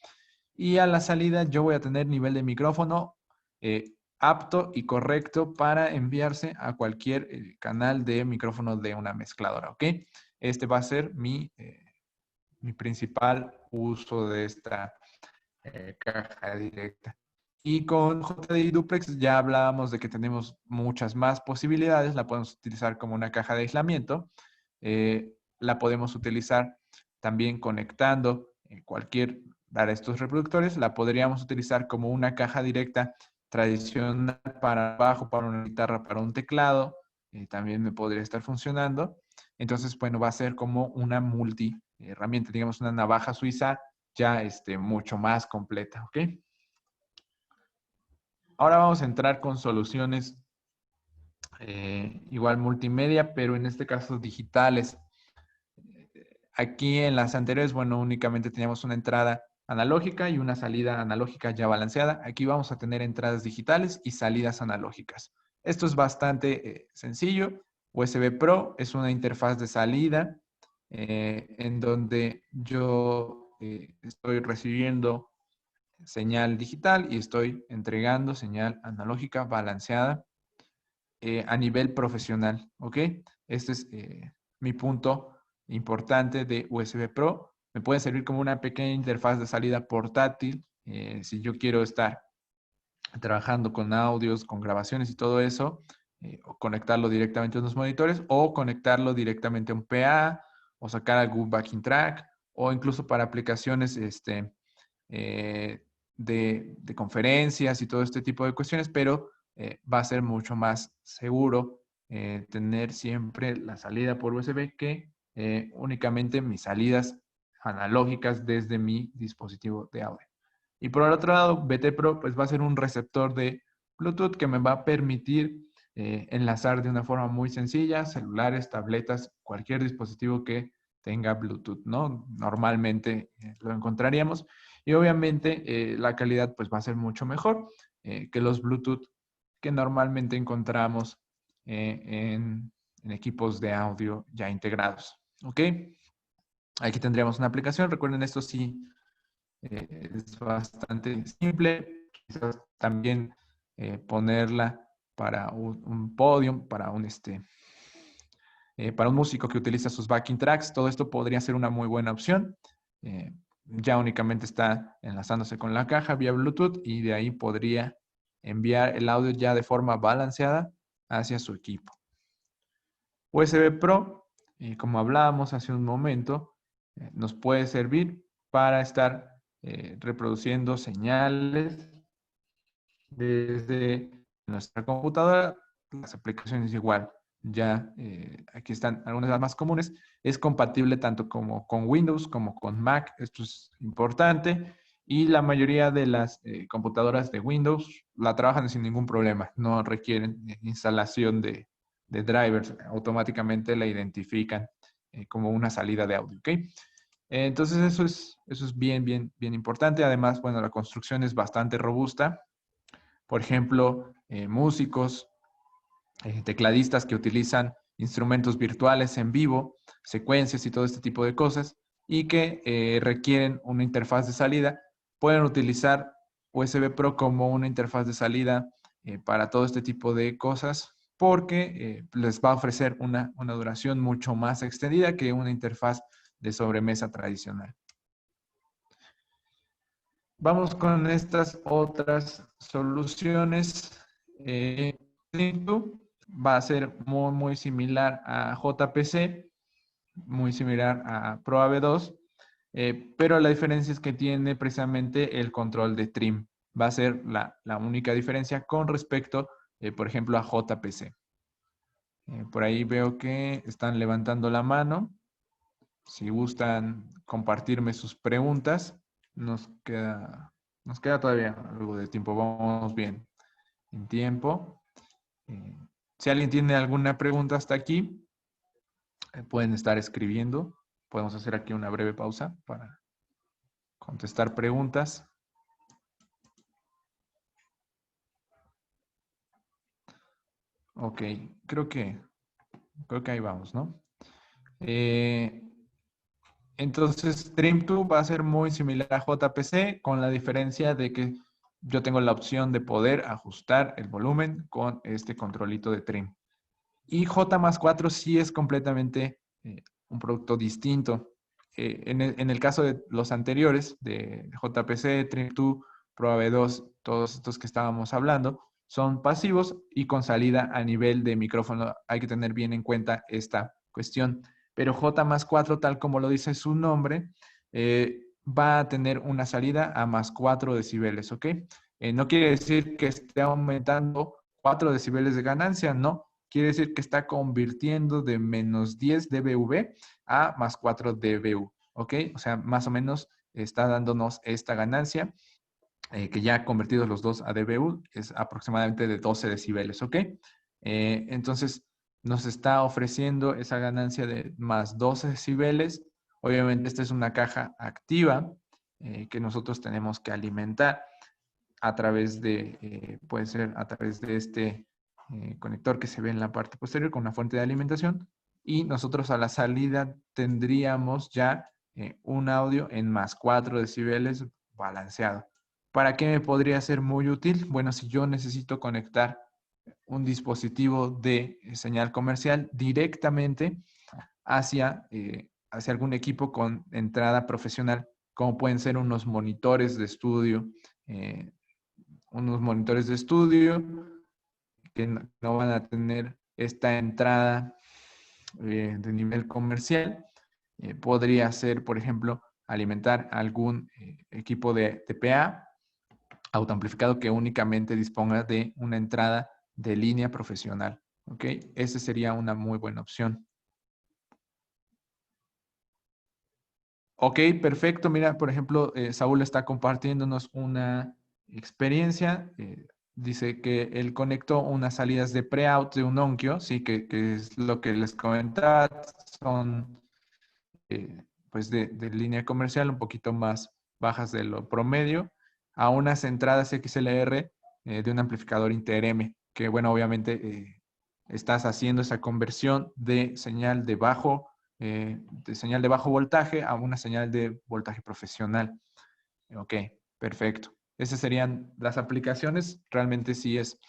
[SPEAKER 1] y a la salida yo voy a tener nivel de micrófono apto y correcto para enviarse a cualquier canal de micrófono de una mezcladora, ¿ok? Este va a ser mi principal uso de esta caja directa. Y con JDI Duplex ya hablábamos de que tenemos muchas más posibilidades. La podemos utilizar como una caja de aislamiento. la podemos utilizar también conectando cualquier de estos reproductores. La podríamos utilizar como una caja directa tradicional para bajo, para una guitarra, para un teclado. También me podría estar funcionando. Entonces, bueno, va a ser como una multi herramienta, digamos una navaja suiza ya mucho más completa, ¿ok? Ahora vamos a entrar con soluciones igual multimedia, pero en este caso digitales. Aquí en las anteriores, bueno, únicamente teníamos una entrada analógica y una salida analógica ya balanceada. Aquí vamos a tener entradas digitales y salidas analógicas. Esto es bastante sencillo. USB Pro es una interfaz de salida en donde yo estoy recibiendo señal digital y estoy entregando señal analógica balanceada a nivel profesional, ¿ok? Este es mi punto importante de USB Pro. Me puede servir como una pequeña interfaz de salida portátil si yo quiero estar trabajando con audios, con grabaciones y todo eso, o conectarlo directamente a unos monitores o conectarlo directamente a un PA o sacar algún backing track o incluso para aplicaciones de conferencias y todo este tipo de cuestiones, pero va a ser mucho más seguro tener siempre la salida por USB que únicamente mis salidas analógicas desde mi dispositivo de audio. Y por el otro lado, BT Pro pues va a ser un receptor de Bluetooth que me va a permitir enlazar de una forma muy sencilla celulares, tabletas, cualquier dispositivo que tenga Bluetooth, ¿no? Normalmente lo encontraríamos. Y obviamente la calidad pues va a ser mucho mejor que los Bluetooth que normalmente encontramos en equipos de audio ya integrados. ¿Ok? Aquí tendríamos una aplicación. Recuerden, esto sí es bastante simple. Quizás también ponerla para un podium, para un músico que utiliza sus backing tracks. Todo esto podría ser una muy buena opción. Ya únicamente está enlazándose con la caja vía Bluetooth y de ahí podría enviar el audio ya de forma balanceada hacia su equipo. USB Pro, como hablábamos hace un momento, nos puede servir para estar reproduciendo señales desde nuestra computadora. Las aplicaciones igual, ya aquí están algunas de las más comunes. Es compatible tanto como con Windows como con Mac. Esto es importante. Y la mayoría de las computadoras de Windows la trabajan sin ningún problema. No requieren instalación de drivers. Automáticamente la identifican como una salida de audio. ¿Ok? Entonces eso es bien, bien, bien importante. Además, bueno, la construcción es bastante robusta. Por ejemplo, músicos, tecladistas que utilizan instrumentos virtuales en vivo, secuencias y todo este tipo de cosas, y que requieren una interfaz de salida, pueden utilizar USB Pro como una interfaz de salida para todo este tipo de cosas, porque les va a ofrecer una duración mucho más extendida que una interfaz de sobremesa tradicional. Vamos con estas otras soluciones. Va a ser muy, muy similar a JPC, muy similar a ProAV2, pero la diferencia es que tiene precisamente el control de trim. Va a ser la única diferencia con respecto, por ejemplo, a JPC. Por ahí veo que están levantando la mano. Si gustan compartirme sus preguntas, nos queda todavía algo de tiempo. Vamos bien en tiempo. Si alguien tiene alguna pregunta hasta aquí, pueden estar escribiendo. Podemos hacer aquí una breve pausa para contestar preguntas. Ok, creo que ahí vamos, ¿no? Entonces, Trim2 va a ser muy similar a JPC con la diferencia de que yo tengo la opción de poder ajustar el volumen con este controlito de trim. Y J+4 sí es completamente un producto distinto. En el caso de los anteriores, de JPC, Trim2, ProAV2, todos estos que estábamos hablando, son pasivos y con salida a nivel de micrófono. Hay que tener bien en cuenta esta cuestión. pero J+4, tal como lo dice su nombre, va a tener una salida a +4 decibeles, ¿ok? No quiere decir que esté aumentando 4 decibeles de ganancia, no. Quiere decir que está convirtiendo de -10 dBV a +4 dBV, ¿ok? O sea, más o menos está dándonos esta ganancia, que ya convertidos los dos a dBV es aproximadamente de 12 decibeles, ¿ok? Entonces, nos está ofreciendo esa ganancia de más 12 decibeles. Obviamente, esta es una caja activa que nosotros tenemos que alimentar a través de, puede ser a través de este conector que se ve en la parte posterior con una fuente de alimentación. Y nosotros a la salida tendríamos ya un audio en +4 decibeles balanceado. ¿Para qué me podría ser muy útil? Bueno, si yo necesito conectar un dispositivo de señal comercial directamente hacia algún equipo con entrada profesional, como pueden ser unos monitores de estudio, eh, que no van a tener esta entrada de nivel comercial. Podría ser, por ejemplo, alimentar algún equipo de TPA autoamplificado que únicamente disponga de una entrada de línea profesional. ¿Ok? Esa sería una muy buena opción. Ok, perfecto. Mira, por ejemplo, Saúl está compartiéndonos una experiencia. Dice que él conectó unas salidas de pre-out de un Onkyo, sí, que es lo que les comentaba, son pues de línea comercial un poquito más bajas de lo promedio, a unas entradas XLR de un amplificador Inter-M, que bueno, obviamente estás haciendo esa conversión de señal de bajo voltaje a una señal de voltaje profesional. Ok, perfecto. Esas serían las aplicaciones. Realmente sí es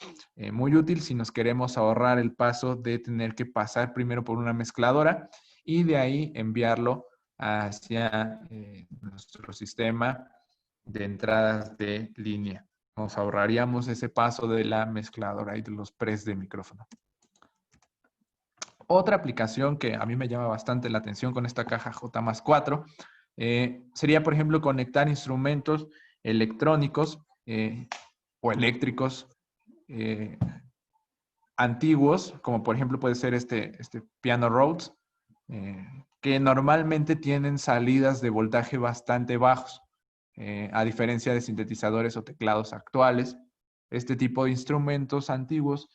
[SPEAKER 1] muy útil si nos queremos ahorrar el paso de tener que pasar primero por una mezcladora y de ahí enviarlo hacia nuestro sistema de entradas de línea. Nos ahorraríamos ese paso de la mezcladora y de los pres de micrófono. Otra aplicación que a mí me llama bastante la atención con esta caja J+4 sería, por ejemplo, conectar instrumentos electrónicos o eléctricos antiguos, como por ejemplo puede ser este Piano Rhodes, que normalmente tienen salidas de voltaje bastante bajos, a diferencia de sintetizadores o teclados actuales. Este tipo de instrumentos antiguos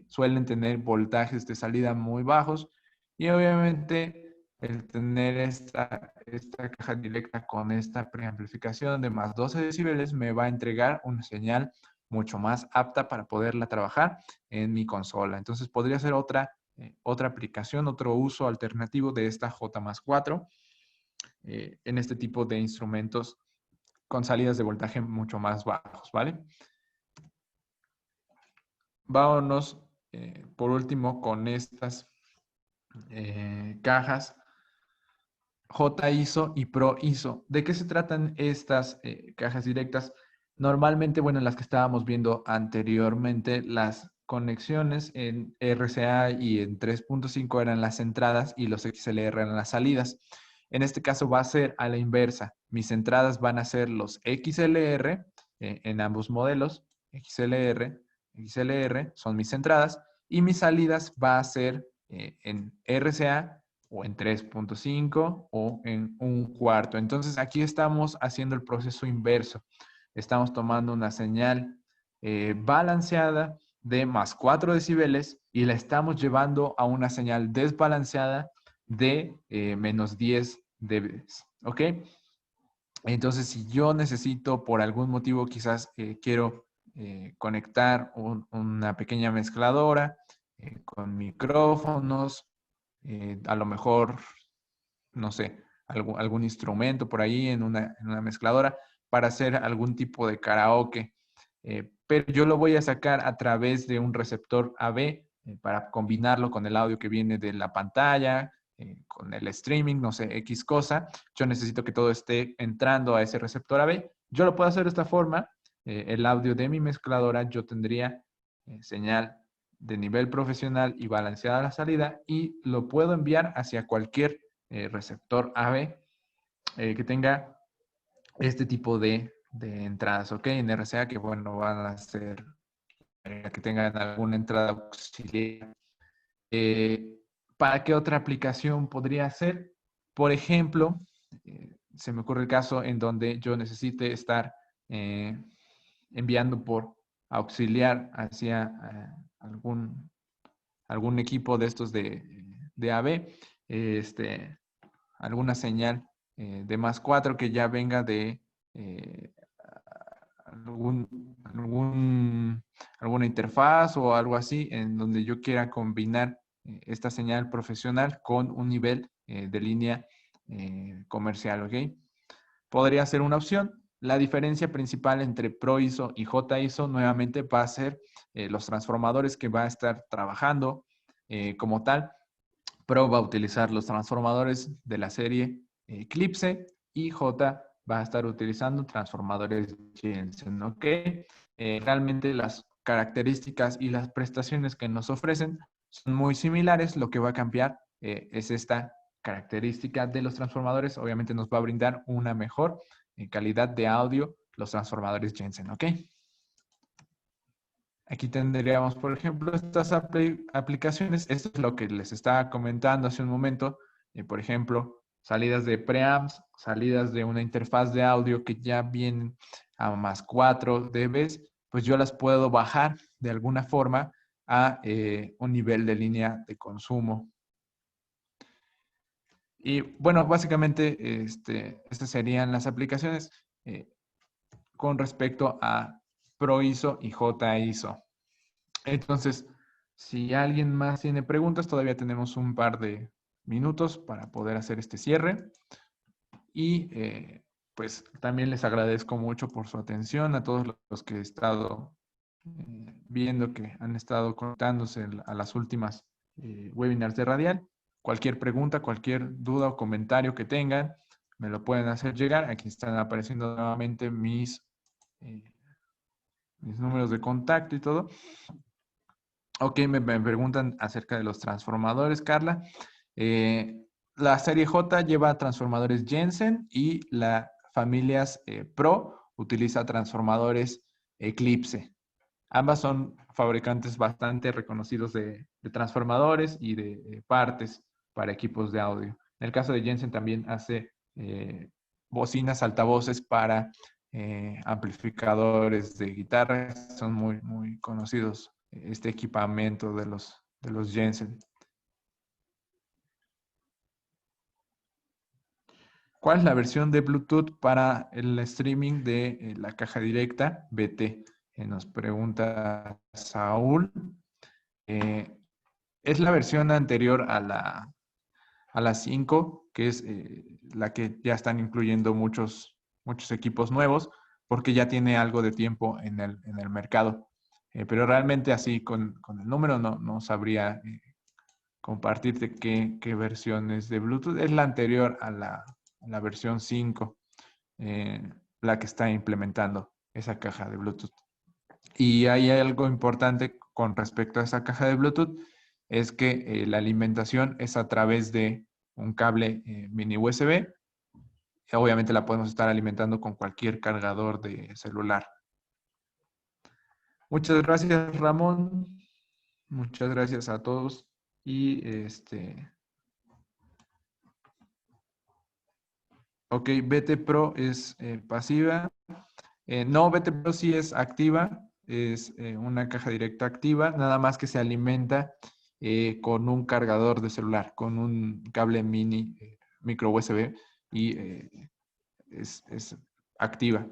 [SPEAKER 1] suelen tener voltajes de salida muy bajos y obviamente el tener esta caja directa con esta preamplificación de +12 decibeles me va a entregar una señal mucho más apta para poderla trabajar en mi consola. Entonces podría ser otra aplicación, otro uso alternativo de esta J+4 en este tipo de instrumentos con salidas de voltaje mucho más bajos, ¿vale? Vámonos por último con estas cajas J-ISO y Pro-ISO. ¿De qué se tratan estas cajas directas? Normalmente, bueno, en las que estábamos viendo anteriormente, las conexiones en RCA y en 3.5 eran las entradas y los XLR eran las salidas. En este caso va a ser a la inversa. Mis entradas van a ser los XLR en ambos modelos. XLR son mis entradas y mis salidas va a ser en RCA o en 3.5 o en 1/4. Entonces aquí estamos haciendo el proceso inverso. Estamos tomando una señal balanceada de +4 decibeles y la estamos llevando a una señal desbalanceada de -10 dB. ¿Ok? Entonces, si yo necesito por algún motivo, quizás quiero conectar una pequeña mezcladora con micrófonos, a lo mejor, no sé, algún instrumento por ahí en una mezcladora para hacer algún tipo de karaoke. Pero yo lo voy a sacar a través de un receptor AB para combinarlo con el audio que viene de la pantalla, con el streaming, no sé, X cosa. Yo necesito que todo esté entrando a ese receptor AB. Yo lo puedo hacer de esta forma. El audio de mi mezcladora, yo tendría señal de nivel profesional y balanceada la salida y lo puedo enviar hacia cualquier receptor AV que tenga este tipo de entradas, ¿ok? En RCA que, bueno, van a ser que tengan alguna entrada auxiliar. ¿Para qué otra aplicación podría ser? Por ejemplo, se me ocurre el caso en donde yo necesite estar enviando por auxiliar hacia algún equipo de estos de AV, alguna señal de +4 que ya venga de alguna interfaz o algo así, en donde yo quiera combinar esta señal profesional con un nivel de línea comercial, ¿ok? Podría ser una opción. La diferencia principal entre Pro ISO y J ISO nuevamente va a ser los transformadores que va a estar trabajando como tal. Pro va a utilizar los transformadores de la serie Eclipse y J va a estar utilizando transformadores Jensen, ¿ok? Realmente las características y las prestaciones que nos ofrecen son muy similares. Lo que va a cambiar es esta característica de los transformadores. Obviamente nos va a brindar una mejor calidad de audio los transformadores Jensen, ¿ok? Aquí tendríamos, por ejemplo, estas aplicaciones. Esto es lo que les estaba comentando hace un momento. Por ejemplo, salidas de preamps, salidas de una interfaz de audio que ya vienen a +4 dB, pues yo las puedo bajar de alguna forma a un nivel de línea de consumo. Y bueno, básicamente estas serían las aplicaciones con respecto a Pro ISO y J ISO. Entonces, si alguien más tiene preguntas, todavía tenemos un par de minutos para poder hacer este cierre. Y pues también les agradezco mucho por su atención a todos los que he estado viendo que han estado conectándose a las últimas webinars de Radial. Cualquier pregunta, cualquier duda o comentario que tengan, me lo pueden hacer llegar. Aquí están apareciendo nuevamente mis números de contacto y todo. Ok, me preguntan acerca de los transformadores, Carla. La serie J lleva transformadores Jensen y la familias Pro utiliza transformadores Eclipse. Ambas son fabricantes bastante reconocidos de transformadores y de partes para equipos de audio. En el caso de Jensen también hace bocinas altavoces para amplificadores de guitarra. Son muy, muy conocidos este equipamiento de los Jensen. ¿Cuál es la versión de Bluetooth para el streaming de la caja directa BT? Nos pregunta Saúl. Es la versión anterior a la 5, que es la que ya están incluyendo muchos equipos nuevos, porque ya tiene algo de tiempo en el mercado. Pero realmente así con el número no sabría compartirte qué versiones de Bluetooth. Es la anterior a la versión 5, la que está implementando esa caja de Bluetooth. Y hay algo importante con respecto a esa caja de Bluetooth, es que la alimentación es a través de un cable mini USB. Obviamente la podemos estar alimentando con cualquier cargador de celular. Muchas gracias, Ramón. Muchas gracias a todos. Y ok, BT Pro es pasiva. No, BT Pro sí es activa. Es una caja directa activa, nada más que se alimenta con un cargador de celular, con un cable mini micro USB y es activa.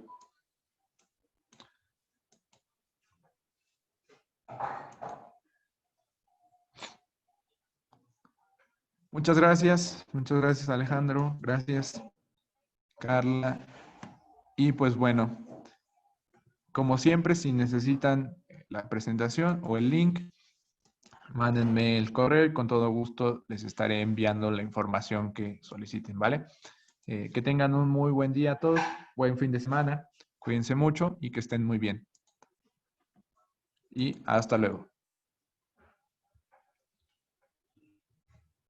[SPEAKER 1] Muchas gracias Alejandro, gracias Carla. Y pues bueno, como siempre, si necesitan la presentación o el link, mándenme el correo y con todo gusto les estaré enviando la información que soliciten, ¿vale? Que tengan un muy buen día a todos, buen fin de semana, cuídense mucho y que estén muy bien. Y hasta luego.